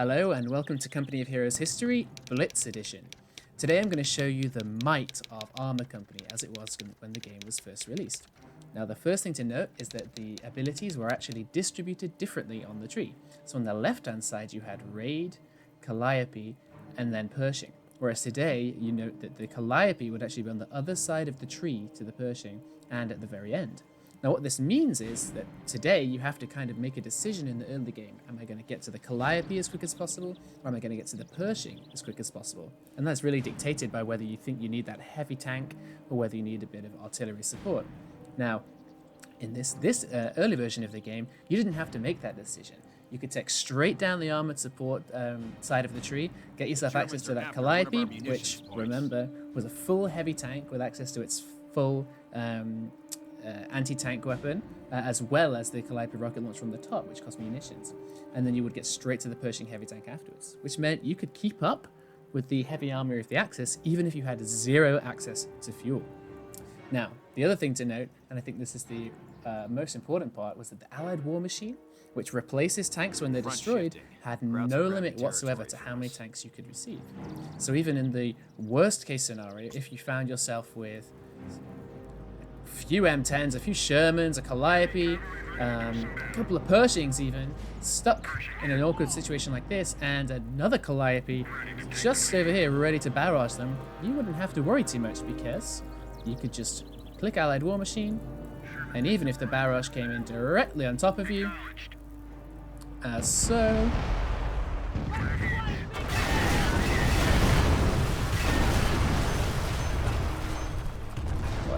Hello and welcome to Company of Heroes History, Blitz Edition. Today I'm going to show you the might of Armor Company as it was when the game was first released. Now the first thing to note is that the abilities were actually distributed differently on the tree. So on the left hand side you had Raid, Calliope and then Pershing. Whereas today you note that the Calliope would actually be on the other side of the tree to the Pershing and at the very end. Now what this means is that today you have to kind of make a decision in the early game. Am I going to get to the Calliope as quick as possible, or am I going to get to the Pershing as quick as possible? And that's really dictated by whether you think you need that heavy tank or whether you need a bit of artillery support. Now, in this early version of the game, you didn't have to make that decision. You could take straight down the armored support side of the tree, get yourself access to that Calliope, which, remember, was a full heavy tank with access to its full anti-tank weapon, as well as the Calliope rocket launch from the top, which cost munitions. And then you would get straight to the Pershing heavy tank afterwards, which meant you could keep up with the heavy army of the Axis, even if you had zero access to fuel. Now, the other thing to note, and I think this is the most important part, was that the Allied war machine, which replaces tanks when they're destroyed, had no limit whatsoever to how many tanks you could receive. So even in the worst case scenario, if you found yourself with a few M10s, a few Shermans, a Calliope, a couple of Pershings even, stuck in an awkward situation like this, and another Calliope just over here ready to barrage them, you wouldn't have to worry too much because you could just click Allied War Machine, and even if the barrage came in directly on top of you, as so,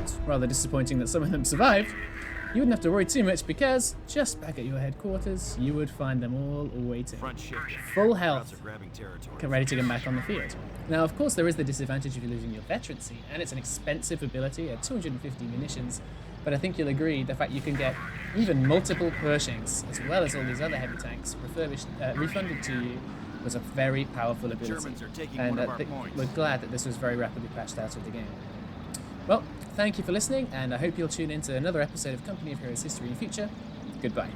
it's rather disappointing that some of them survived. You wouldn't have to worry too much because just back at your headquarters, you would find them all waiting. Full health, ready to get back on the field. Now, of course, there is the disadvantage of you losing your veterancy, and it's an expensive ability at 250 munitions. But I think you'll agree the fact you can get even multiple Pershings, as well as all these other heavy tanks, refunded to you was a very powerful ability. And we're glad that this was very rapidly patched out of the game. Well, thank you for listening, and I hope you'll tune in to another episode of Company of Heroes History in the future. Goodbye.